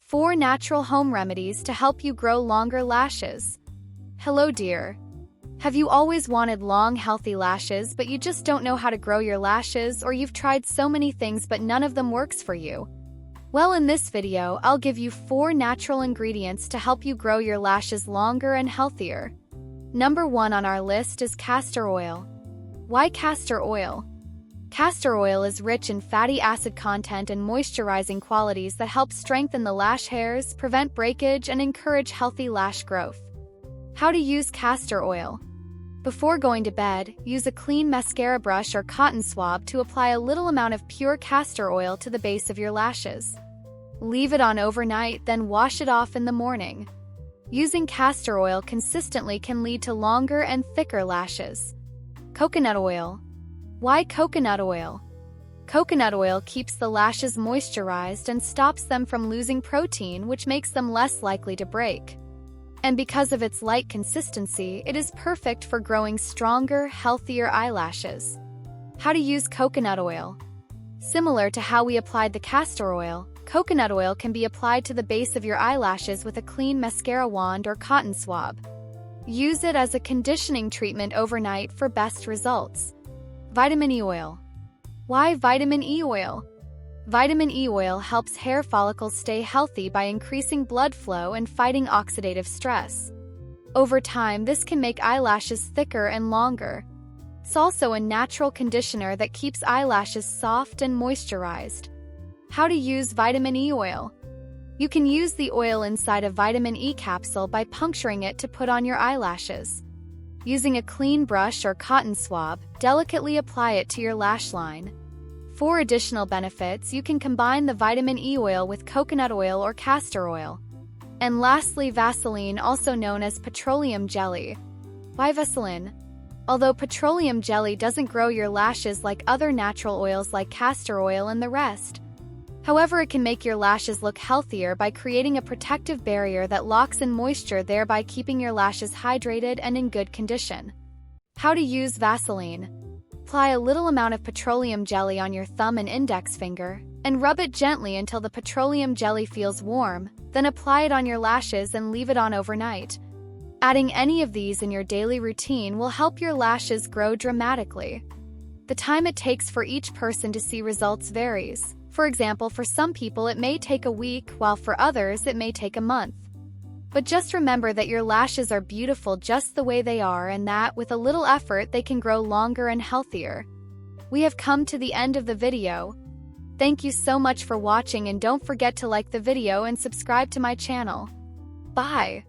4 natural home remedies to help you grow longer lashes. Hello dear. Have you always wanted long, healthy lashes but you just don't know how to grow your lashes, or you've tried so many things but none of them works for you? Well, in this video, I'll give you 4 natural ingredients to help you grow your lashes longer and healthier. Number 1 on our list is castor oil. Why castor oil? Castor oil is rich in fatty acid content and moisturizing qualities that help strengthen the lash hairs, prevent breakage, and encourage healthy lash growth. How to use castor oil. Before going to bed, use a clean mascara brush or cotton swab to apply a little amount of pure castor oil to the base of your lashes. Leave it on overnight, then wash it off in the morning. Using castor oil consistently can lead to longer and thicker lashes. Coconut oil. Why coconut oil? Coconut oil keeps the lashes moisturized and stops them from losing protein, which makes them less likely to break. And because of its light consistency, it is perfect for growing stronger, healthier eyelashes. How to use coconut oil. Similar to how we applied the castor oil, coconut oil can be applied to the base of your eyelashes with a clean mascara wand or cotton swab. Use it as a conditioning treatment overnight for best results. Vitamin E oil. Why vitamin E oil? Vitamin E oil helps hair follicles stay healthy by increasing blood flow and fighting oxidative stress. Over time, this can make eyelashes thicker and longer. It's also a natural conditioner that keeps eyelashes soft and moisturized. How to use vitamin E oil. You can use the oil inside a vitamin E capsule by puncturing it to put on your eyelashes. Using a clean brush or cotton swab, delicately apply it to your lash line. For additional benefits, you can combine the vitamin E oil with coconut oil or castor oil. And lastly, Vaseline, also known as petroleum jelly. Why Vaseline? Although petroleum jelly doesn't grow your lashes like other natural oils like castor oil and the rest. However, it can make your lashes look healthier by creating a protective barrier that locks in moisture, thereby keeping your lashes hydrated and in good condition. How to use Vaseline. Apply a little amount of petroleum jelly on your thumb and index finger, and rub it gently until the petroleum jelly feels warm, then apply it on your lashes and leave it on overnight. Adding any of these in your daily routine will help your lashes grow dramatically. The time it takes for each person to see results varies. For example, for some people it may take a week, while for others it may take a month. But just remember that your lashes are beautiful just the way they are, and that, with a little effort, they can grow longer and healthier. We have come to the end of the video. Thank you so much for watching, and don't forget to like the video and subscribe to my channel. Bye!